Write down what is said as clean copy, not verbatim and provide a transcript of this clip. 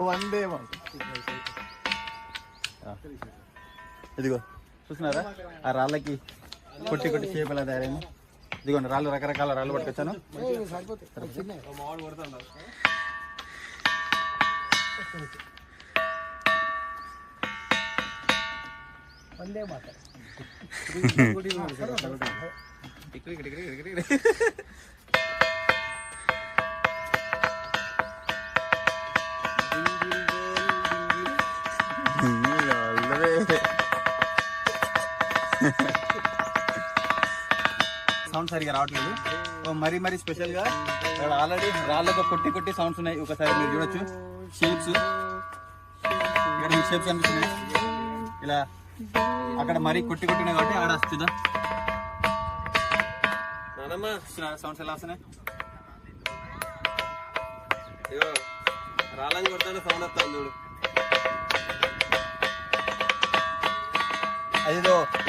వందే ఇదిగో చూస్తున్నారా ఆ రాళ్ళకి కొట్టి కొట్టి షేప్ ఎలా తయారైంది. ఇదిగోండి రాళ్ళు, రకరకాల రాళ్ళు పట్టుకొచ్చాను. సౌండ్ సరిగా రావట్లేదు. మరీ మరీ స్పెషల్గా ఇక్కడ ఆల్రెడీ రాళ్ళతో కొట్టి కొట్టి సౌండ్స్ ఉన్నాయి. ఒకసారి మీరు చూడొచ్చు షేప్స్, ఇక్కడ మీకు షేప్స్ అనిపిస్తున్నాయి. ఇలా అక్కడ మరీ కొట్టి కొట్టినాయి కాబట్టి అక్కడ వస్తుందా సౌండ్స్ ఎలా వస్తున్నాయి. రాళ్ళని కొడతానే సౌండ్ వస్తాను చూడు. అదేదో